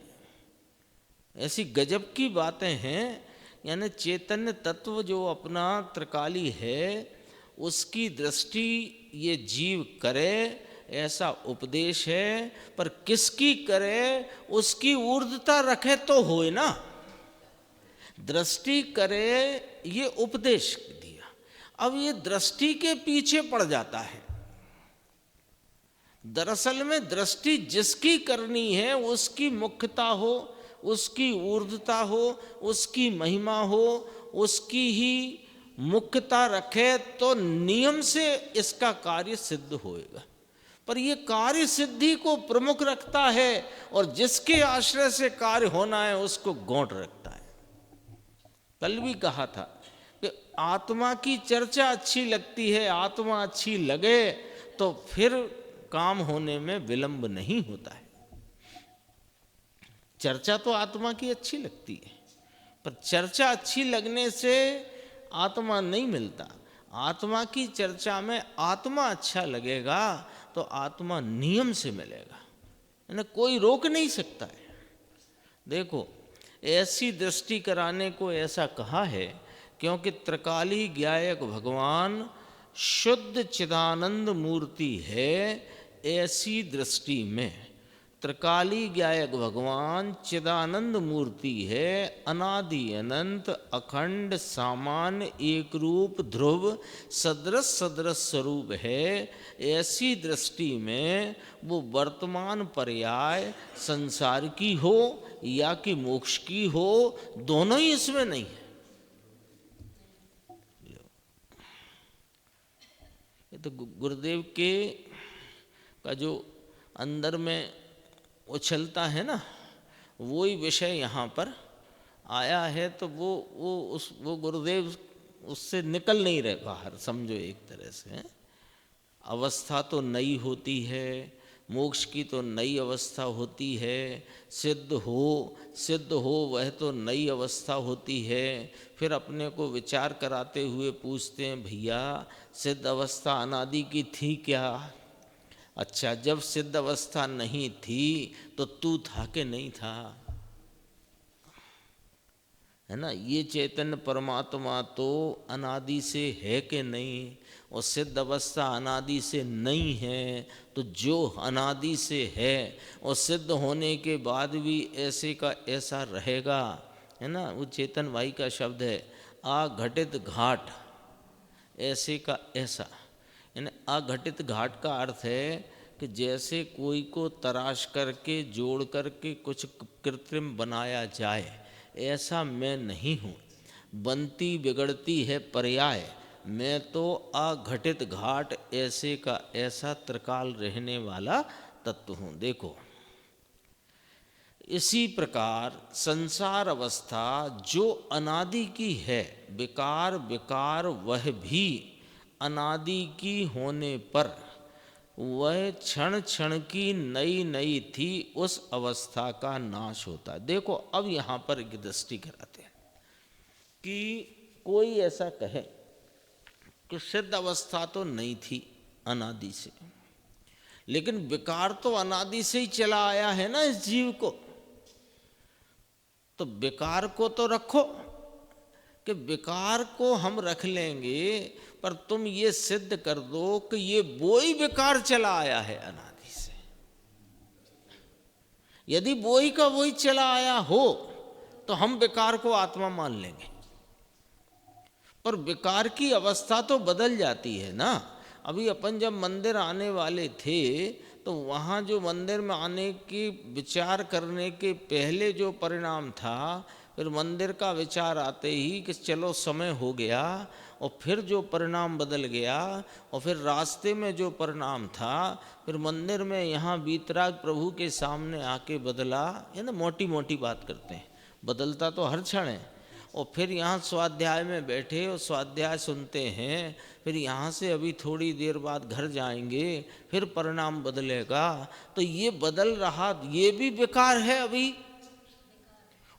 ऐसी गजब की बातें हैं। यानी चैतन्य तत्व जो अपना त्रिकाली है, उसकी दृष्टि ये जीव करे, ऐसा उपदेश है। पर किसकी करे? उसकी ऊर्ध्वता रखे तो होए ना। दृष्टि करे, ये उपदेश दिया। अब ये दृष्टि के पीछे पड़ जाता है। दरअसल में दृष्टि जिसकी करनी है उसकी मुख्यता हो, उसकी ऊर्ध्वता हो, उसकी महिमा हो, उसकी ही मुख्यता रखे तो नियम से इसका कार्य सिद्ध होएगा। पर ये कार्य सिद्धि को प्रमुख रखता है, और जिसके आश्रय से कार्य होना है उसको गौण रखता है। कल भी कहा था कि आत्मा की चर्चा अच्छी लगती है, आत्मा अच्छी लगे तो फिर काम होने में विलंब नहीं होता है। चर्चा तो आत्मा की अच्छी लगती है, पर चर्चा अच्छी लगने से आत्मा नहीं मिलता। आत्मा की चर्चा में आत्मा अच्छा लगेगा तो आत्मा नियम से मिलेगा, यानी कोई रोक नहीं सकता है। देखो, ऐसी दृष्टि कराने को ऐसा कहा है क्योंकि त्रिकाली ज्ञायक भगवान शुद्ध चिदानंद मूर्ति है। ऐसी दृष्टि में त्रिकाली ज्ञायक भगवान चिदानंद मूर्ति है, अनादि अनंत अखंड सामान्य एक रूप ध्रुव सदृश सदृश स्वरूप है। ऐसी दृष्टि में वो वर्तमान पर्याय संसार की हो या कि मोक्ष की हो, दोनों ही इसमें नहीं है। ये तो गुरुदेव के का जो अंदर में उछलता है ना, वही विषय यहाँ पर आया है। तो वो गुरुदेव उससे निकल नहीं रहे बाहर, समझो एक तरह से। अवस्था तो नई होती है, मोक्ष की तो नई अवस्था होती है, सिद्ध हो वह तो नई अवस्था होती है। फिर अपने को विचार कराते हुए पूछते हैं, भैया सिद्ध अवस्था अनादि की थी क्या? अच्छा, जब सिद्ध अवस्था नहीं थी तो तू था कि नहीं था? है ना, ये चैतन्य परमात्मा तो अनादि से है कि नहीं? और सिद्ध अवस्था अनादि से नहीं है, तो जो अनादि से है और सिद्ध होने के बाद भी ऐसे का ऐसा रहेगा, है ना। वो चेतन भाई का शब्द है, अघटित घाट ऐसे का ऐसा। यानी अघटित घाट का अर्थ है कि जैसे कोई को तराश करके जोड़ करके कुछ कृत्रिम बनाया जाए, ऐसा मैं नहीं हूँ। बनती बिगड़ती है पर्याय, मैं तो अघटित घाट ऐसे का ऐसा त्रिकाल रहने वाला तत्व हूँ। देखो, इसी प्रकार संसार अवस्था जो अनादि की है, विकार विकार वह भी अनादि की होने पर वह क्षण क्षण की नई नई थी, उस अवस्था का नाश होता। देखो, अब यहाँ पर एक दृष्टि कराते हैं कि कोई ऐसा कहे कि सिद्ध अवस्था तो नहीं थी अनादि से, लेकिन विकार तो अनादि से ही चला आया है ना इस जीव को। तो विकार को तो रखो कि विकार को हम रख लेंगे, पर तुम ये सिद्ध कर दो कि ये वही विकार चला आया है अनादि से। यदि वही का वही चला आया हो तो हम विकार को आत्मा मान लेंगे, पर विकार की अवस्था तो बदल जाती है ना। अभी अपन जब मंदिर आने वाले थे तो वहाँ जो मंदिर में आने की विचार करने के पहले जो परिणाम था, फिर मंदिर का विचार आते ही कि चलो समय हो गया, और फिर जो परिणाम बदल गया, और फिर रास्ते में जो परिणाम था, फिर मंदिर में यहाँ वीतराग प्रभु के सामने आके बदला। ये ना मोटी मोटी बात करते हैं, बदलता तो हर क्षण है। और फिर यहाँ स्वाध्याय में बैठे और स्वाध्याय सुनते हैं, फिर यहाँ से अभी थोड़ी देर बाद घर जाएंगे, फिर परिणाम बदलेगा। तो ये बदल रहा, ये भी विकार है अभी,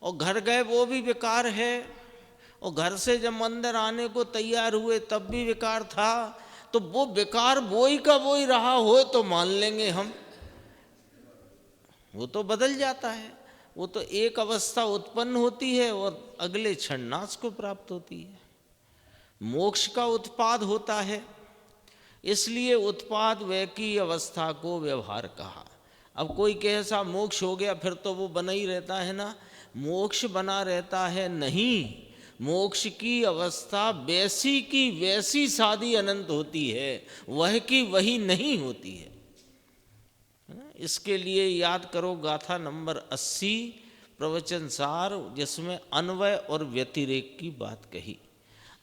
और घर गए वो भी विकार है, और घर से जब मंदिर आने को तैयार हुए तब भी विकार था। तो वो विकार वही का वही रहा हो तो मान लेंगे हम, वो तो बदल जाता है। वो तो एक अवस्था उत्पन्न होती है और अगले क्षण नाश को प्राप्त होती है। मोक्ष का उत्पाद होता है, इसलिए उत्पाद व्यय की अवस्था को व्यवहार कहा। अब कोई कहे ऐसा मोक्ष हो गया फिर तो वो बना ही रहता है ना, मोक्ष बना रहता है नहीं। मोक्ष की अवस्था वैसी की वैसी सादी अनंत होती है, वह की वही नहीं होती है। इसके लिए याद करो गाथा नंबर 80 प्रवचन सार, जिसमें अन्वय और व्यतिरेक की बात कही।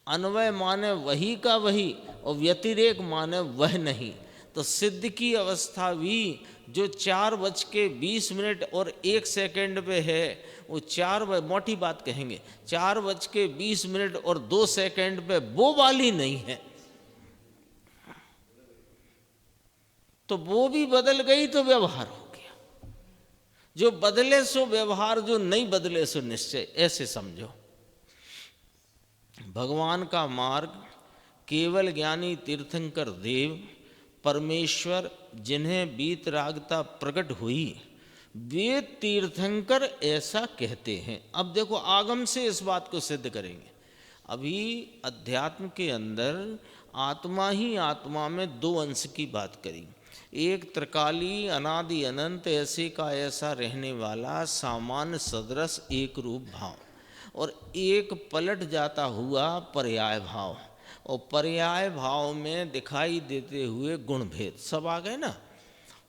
अन्वय माने वही का वही और व्यतिरेक माने वह नहीं। तो सिद्ध की अवस्था भी जो 4:20 और 1 सेकंड पे है, वो मोटी बात कहेंगे 4:20 और 2 सेकंड पे वो वाली नहीं है। तो वो भी बदल गई तो व्यवहार हो गया। जो बदले सो व्यवहार, जो नहीं बदले सो निश्चय। ऐसे समझो, भगवान का मार्ग केवल ज्ञानी तीर्थंकर देव परमेश्वर जिन्हें वीतरागता प्रकट हुई, वे तीर्थंकर ऐसा कहते हैं। अब देखो, आगम से इस बात को सिद्ध करेंगे। अभी अध्यात्म के अंदर आत्मा ही आत्मा में 2 अंश की बात करी। एक त्रिकाली अनादि अनंत ऐसे का ऐसा रहने वाला सामान्य सदृश एक रूप भाव, और एक पलट जाता हुआ पर्याय भाव, और पर्याय भाव में दिखाई देते हुए गुण भेद सब आ गए ना।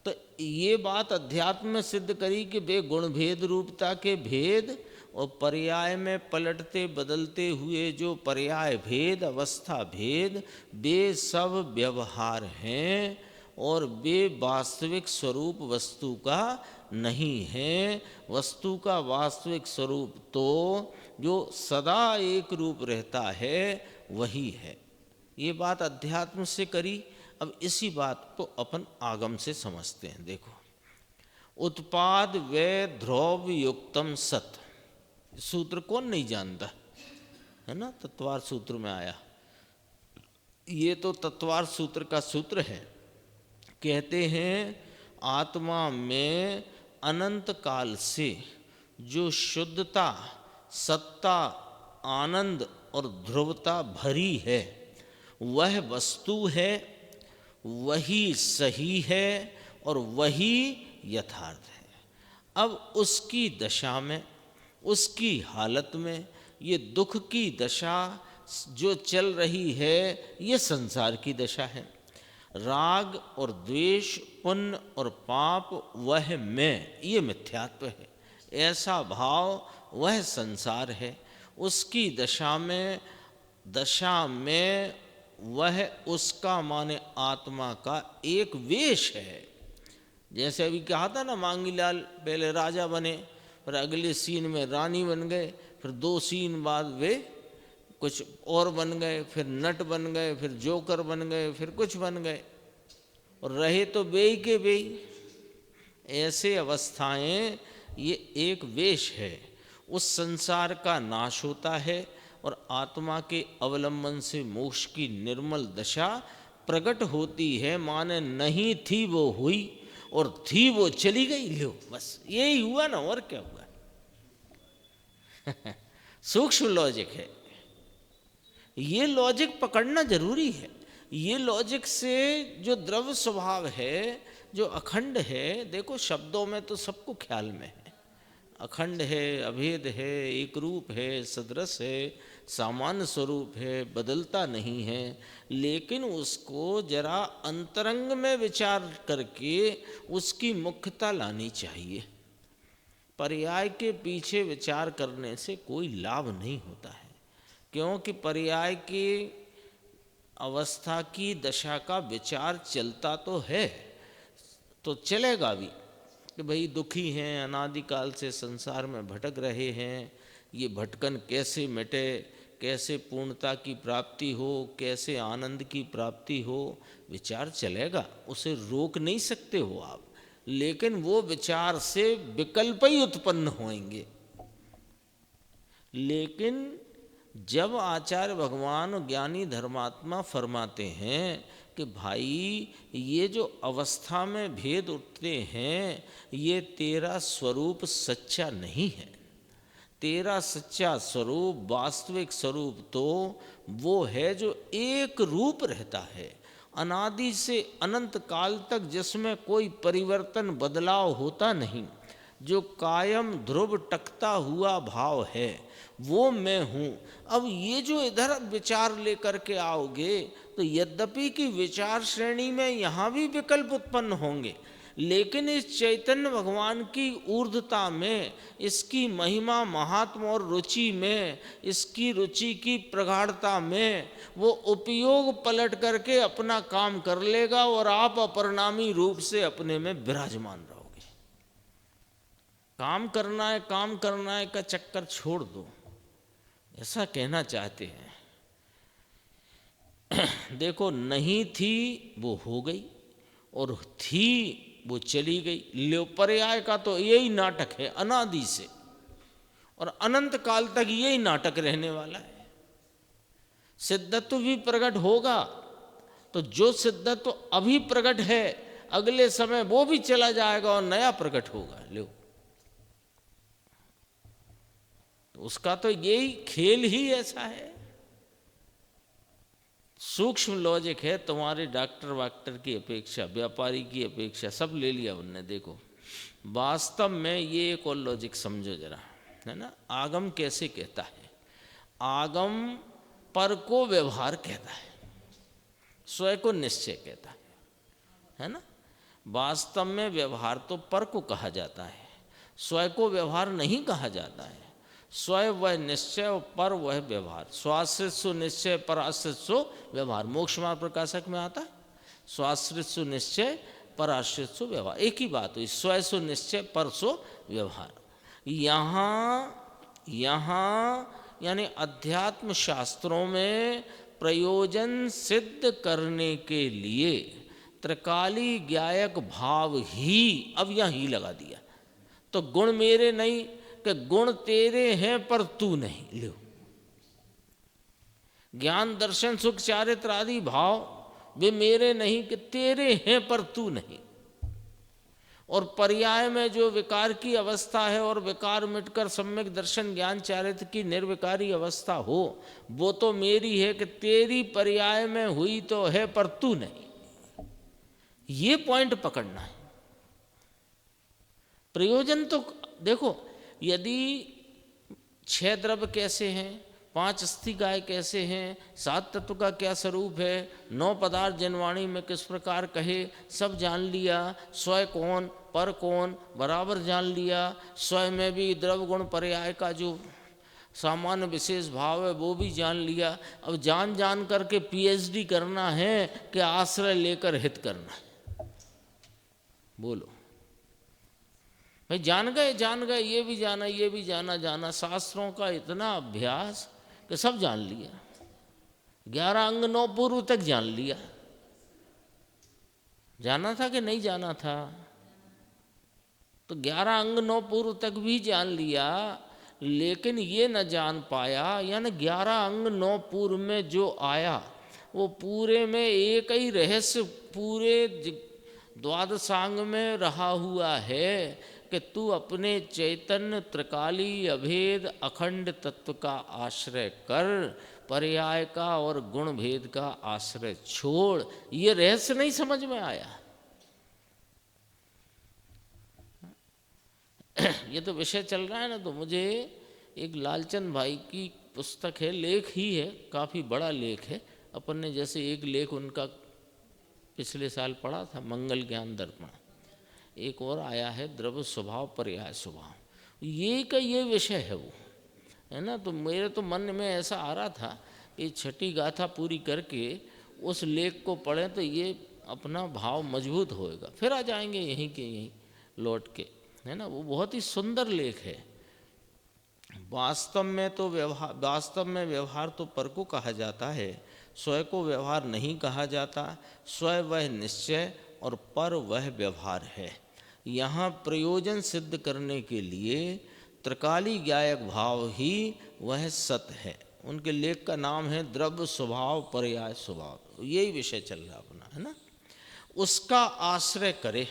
तो ये बात अध्यात्म में सिद्ध करी कि वे गुण भेद रूपता के भेद और पर्याय में पलटते बदलते हुए जो पर्याय भेद अवस्था भेद वे सब व्यवहार हैं, और वे वास्तविक स्वरूप वस्तु का नहीं है। वस्तु का वास्तविक स्वरूप तो जो सदा एक रूप रहता है वही है। ये बात अध्यात्म से करी। अब इसी बात को अपन आगम से समझते हैं। देखो, उत्पाद व ध्रुव युक्तम सत, सूत्र कौन नहीं जानता है ना, तत्वार सूत्र में आया। ये तो तत्वार सूत्र का सूत्र है। कहते हैं आत्मा में अनंत काल से जो शुद्धता सत्ता आनंद और ध्रुवता भरी है वह वस्तु है, वही सही है और वही यथार्थ है। अब उसकी दशा में, उसकी हालत में ये दुख की दशा जो चल रही है ये संसार की दशा है। राग और द्वेष पुण्य और पाप वह मैं, ये मिथ्यात्व है। ऐसा भाव वह संसार है। उसकी दशा में वह उसका माने आत्मा का एक वेश है। जैसे अभी कहा था ना, मांगीलाल पहले राजा बने, फिर अगले सीन में रानी बन गए, फिर 2 सीन बाद वे कुछ और बन गए, फिर नट बन गए, फिर जोकर बन गए, फिर कुछ बन गए, और रहे तो बेई के बेई। ऐसे अवस्थाएं ये एक वेश है। उस संसार का नाश होता है और आत्मा के अवलंबन से मोक्ष की निर्मल दशा प्रकट होती है। माने नहीं थी वो हुई और थी वो चली गई। लो बस यही हुआ ना, और क्या हुआ। सूक्ष्म लॉजिक है। ये लॉजिक पकड़ना जरूरी है। ये लॉजिक से जो द्रव्य स्वभाव है, जो अखंड है, देखो शब्दों में तो सबको ख्याल में है, अखंड है, अभेद है, एक रूप है, सदृश है, सामान्य स्वरूप है, बदलता नहीं है। लेकिन उसको जरा अंतरंग में विचार करके उसकी मुख्यता लानी चाहिए। पर्याय के पीछे विचार करने से कोई लाभ नहीं होता है, क्योंकि पर्याय की अवस्था की दशा का विचार चलता तो है, तो चलेगा भी कि भाई दुखी हैं, अनादिकाल से संसार में भटक रहे हैं, ये भटकन कैसे मिटे, कैसे पूर्णता की प्राप्ति हो, कैसे आनंद की प्राप्ति हो, विचार चलेगा, उसे रोक नहीं सकते हो आप। लेकिन वो विचार से विकल्प ही उत्पन्न होंगे। लेकिन जब आचार्य भगवान ज्ञानी धर्मात्मा फरमाते हैं कि भाई ये जो अवस्था में भेद उठते हैं ये तेरा स्वरूप सच्चा नहीं है, तेरा सच्चा स्वरूप वास्तविक स्वरूप तो वो है जो एक रूप रहता है अनादि से अनंत काल तक, जिसमें कोई परिवर्तन बदलाव होता नहीं, जो कायम ध्रुव टकता हुआ भाव है, वो मैं हूँ। अब ये जो इधर विचार लेकर के आओगे तो यद्यपि कि विचार श्रेणी में यहाँ भी विकल्प उत्पन्न होंगे, लेकिन इस चैतन्य भगवान की ऊर्ध्वता में, इसकी महिमा महात्म और रुचि में, इसकी रुचि की प्रगाढ़ता में वो उपयोग पलट करके अपना काम कर लेगा और आप अपरिणामी रूप से अपने में विराजमान रहोगे। काम करना है का चक्कर छोड़ दो, ऐसा कहना चाहते हैं। देखो, नहीं थी वो हो गई और थी वो चली गई। ल्यो पर्याय का तो यही नाटक है अनादि से, और अनंत काल तक यही नाटक रहने वाला है। सिद्धत्व भी प्रकट होगा तो जो सिद्धत्व अभी प्रकट है अगले समय वो भी चला जाएगा और नया प्रकट होगा। लो, तो उसका तो यही खेल ही ऐसा है। सूक्ष्म लॉजिक है तुम्हारे डॉक्टर वाक्टर की अपेक्षा, व्यापारी की अपेक्षा, सब ले लिया उनने। देखो वास्तव में ये एक और लॉजिक समझो जरा, है ना। आगम कैसे कहता है? आगम पर को व्यवहार कहता है, स्वयं को निश्चय कहता है ना। वास्तव में व्यवहार तो पर को कहा जाता है, स्वयं को व्यवहार नहीं कहा जाता है। स्वयं वह निश्चय और पर वह व्यवहार। स्वाश्रित सु निश्चय, पराश्रित सु व्यवहार। मोक्ष मार्ग प्रकाशक में आता है स्वाश्रित सु निश्चय, पराश्रित सु व्यवहार, एक ही बात हुई। स्वयं सु निश्चय, पर सु व्यवहार। यहाँ यानी अध्यात्म शास्त्रों में प्रयोजन सिद्ध करने के लिए त्रिकाली ज्ञायक भाव ही, अब यहाँ ही लगा दिया। तो गुण मेरे नहीं कि गुण तेरे हैं पर तू नहीं। लो, ज्ञान दर्शन सुख चारित्र आदि भाव वे मेरे नहीं कि तेरे हैं पर तू नहीं। और पर्याय में जो विकार की अवस्था है और विकार मिटकर सम्यक दर्शन ज्ञान चारित्र की निर्विकारी अवस्था हो, वो तो मेरी है कि तेरी पर्याय में हुई तो है पर तू नहीं। ये पॉइंट पकड़ना है। प्रयोजन तो देखो, यदि 6 द्रव्य कैसे हैं, 5 अस्थि गाय कैसे हैं, 7 तत्व का क्या स्वरूप है, 9 पदार्थ जनवाणी में किस प्रकार कहे, सब जान लिया। स्वयं कौन, पर कौन, बराबर जान लिया। स्वयं में भी द्रव्य गुण पर्याय का जो सामान्य विशेष भाव है वो भी जान लिया। अब जान करके PhD करना है कि आश्रय लेकर हित करना है? बोलो भाई। जान गए, ये भी जाना, जाना। शास्त्रों का इतना अभ्यास कि सब जान लिया। 11 अंग 9 पूर्व तक जान लिया। जाना था कि नहीं जाना था? तो 11 अंग 9 पूर्व तक भी जान लिया, लेकिन ये न जान पाया, यानी 11 अंग 9 पूर्व में जो आया वो पूरे में एक ही रहस्य पूरे द्वादशांग में रहा हुआ है कि तू अपने चैतन्य त्रिकाली अभेद अखंड तत्व का आश्रय कर, पर्याय का और गुण भेद का आश्रय छोड़। ये रहस्य नहीं समझ में आया? ये तो विषय चल रहा है ना। तो मुझे एक लालचंद भाई की पुस्तक है, लेख ही है, काफ़ी बड़ा लेख है। अपन ने जैसे एक लेख उनका पिछले साल पढ़ा था, मंगल ज्ञान दर्पण। एक और आया है द्रव्य स्वभाव पर्याय स्वभाव। ये का ये विषय है वो, है ना। तो मेरे तो मन में ऐसा आ रहा था कि 6ठी गाथा पूरी करके उस लेख को पढ़ें तो ये अपना भाव मजबूत होएगा। फिर आ जाएंगे यहीं के यहीं लौट के, है ना। वो बहुत ही सुंदर लेख है। वास्तव में व्यवहार तो पर को कहा जाता है, स्वयं को व्यवहार नहीं कहा जाता। स्वयं वह निश्चय और पर वह व्यवहार है। यहाँ प्रयोजन सिद्ध करने के लिए त्रिकाली ज्ञायक भाव ही वह सत्य है। उनके लेख का नाम है द्रव्य स्वभाव पर्याय स्वभाव। यही विषय चल रहा अपना, है ना। उसका आश्रय करे,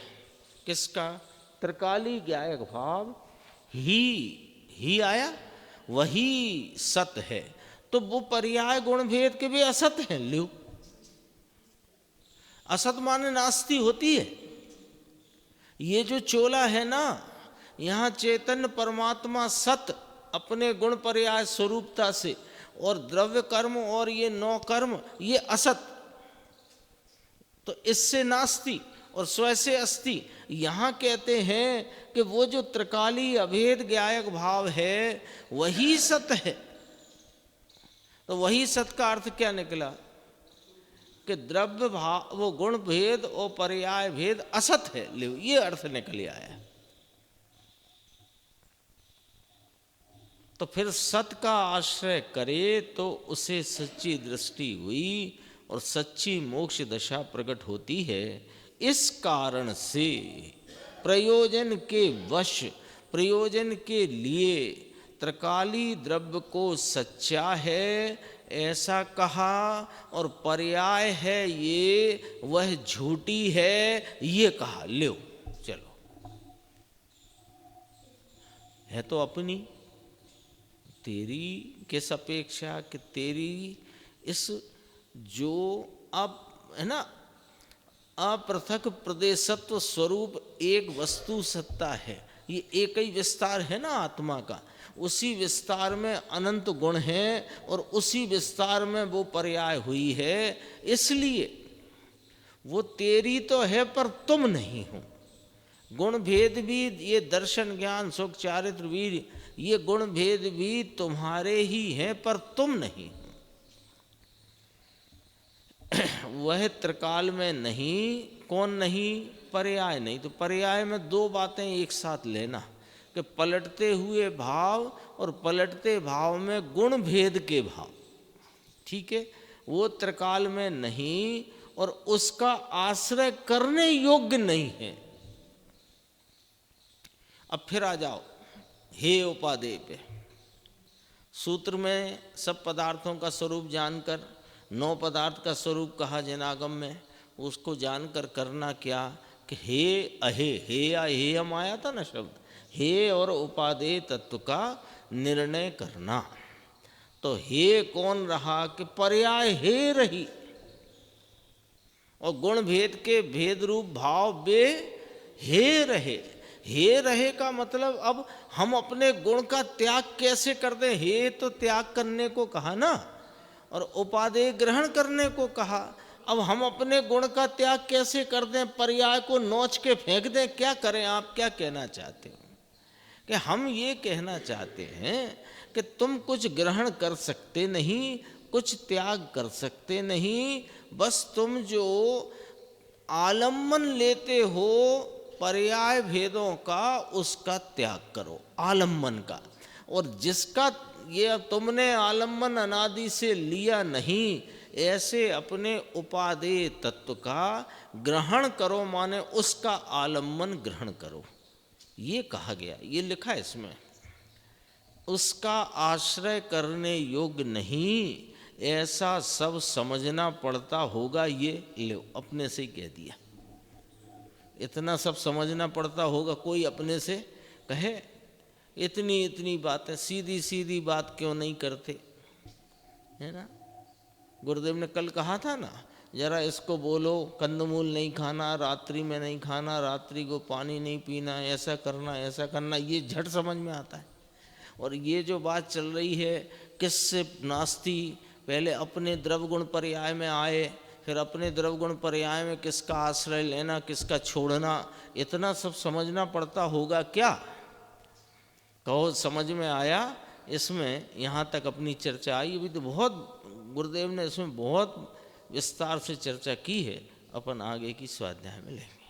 किसका? त्रिकाली ज्ञायक भाव ही आया, वही सत्य है। तो वो पर्याय गुण भेद के भी असत हैं। ल्यू, असत माने नास्ती होती है। ये जो चोला है ना, यहाँ चैतन्य परमात्मा सत अपने गुण पर्याय स्वरूपता से, और द्रव्य कर्म और ये 9 कर्म ये असत। तो इससे नास्ती और स्वयं से अस्ति। यहाँ कहते हैं कि वो जो त्रिकाली अभेद ज्ञायक भाव है वही सत्य है। तो वही सत्य का अर्थ क्या निकला कि द्रव्य भाव वो गुण भेद और पर्याय भेद असत है। ये अर्थ निकल आया। तो फिर सत्य का आश्रय करे तो उसे सच्ची दृष्टि हुई और सच्ची मोक्ष दशा प्रकट होती है। इस कारण से प्रयोजन के वश, प्रयोजन के लिए त्रिकाली द्रव्य को सच्चा है ऐसा कहा, और पर्याय है ये वह झूठी है ये कहा। लो चलो, है तो अपनी, तेरी किस अपेक्षा कि तेरी इस जो अब है ना अपृथक प्रदेशत्व स्वरूप एक वस्तु सत्ता है, ये एक ही विस्तार है ना आत्मा का, उसी विस्तार में अनंत गुण हैं और उसी विस्तार में वो पर्याय हुई है, इसलिए वो तेरी तो है पर तुम नहीं हो। गुण भेद भी, ये दर्शन ज्ञान सुख चारित्र वीर, ये गुण भेद भी तुम्हारे ही हैं पर तुम नहीं हो। वह त्रिकाल में नहीं, कौन नहीं? पर्याय नहीं। तो पर्याय में दो बातें एक साथ लेना कि पलटते हुए भाव और पलटते भाव में गुण भेद के भाव, ठीक है, वो त्रिकाल में नहीं और उसका आश्रय करने योग्य नहीं है। अब फिर आ जाओ हे उपादेय पे। सूत्र में सब पदार्थों का स्वरूप जानकर, 9 पदार्थ का स्वरूप कहा जिनागम में, उसको जानकर करना क्या कि हे अहे, हे या हे हम आया था ना शब्द, हे और उपादेय तत्व का निर्णय करना। तो हे कौन रहा कि पर्याय हे रही, और गुण भेद के भेद रूप भाव बे हे रहे। हे रहे का मतलब अब हम अपने गुण का त्याग कैसे कर दें? हे तो त्याग करने को कहा ना, और उपादेय ग्रहण करने को कहा। अब हम अपने गुण का त्याग कैसे कर दें? पर्याय को नोच के फेंक दें? क्या करें? आप क्या कहना चाहते हो? कि हम ये कहना चाहते हैं कि तुम कुछ ग्रहण कर सकते नहीं, कुछ त्याग कर सकते नहीं, बस तुम जो आलम्बन लेते हो पर्याय भेदों का, उसका त्याग करो, आलम्बन का। और जिसका ये तुमने आलम्बन अनादि से लिया नहीं, ऐसे अपने उपादेय तत्व का ग्रहण करो, माने उसका आलम्बन ग्रहण करो, ये कहा गया, ये लिखा है इसमें। उसका आश्रय करने योग्य नहीं, ऐसा सब समझना पड़ता होगा, ये लो अपने से ही कह दिया। इतना सब समझना पड़ता होगा, कोई अपने से कहे इतनी इतनी बातें, सीधी सीधी बात क्यों नहीं करते, है ना? गुरुदेव ने कल कहा था ना, जरा इसको बोलो कंदमूल नहीं खाना, रात्रि में नहीं खाना, रात्रि को पानी नहीं पीना, ऐसा करना ऐसा करना, ये झट समझ में आता है। और ये जो बात चल रही है किससे नास्ती, पहले अपने द्रवगुण पर्याय में आए, फिर अपने द्रवगुण पर्याय में किसका आश्रय लेना, किसका छोड़ना, इतना सब समझना पड़ता होगा क्या? कहो समझ में आया? इसमें यहाँ तक अपनी चर्चा आई। अभी तो बहुत गुरुदेव ने इसमें बहुत विस्तार से चर्चा की है, अपन आगे की स्वाध्याय में लेंगे।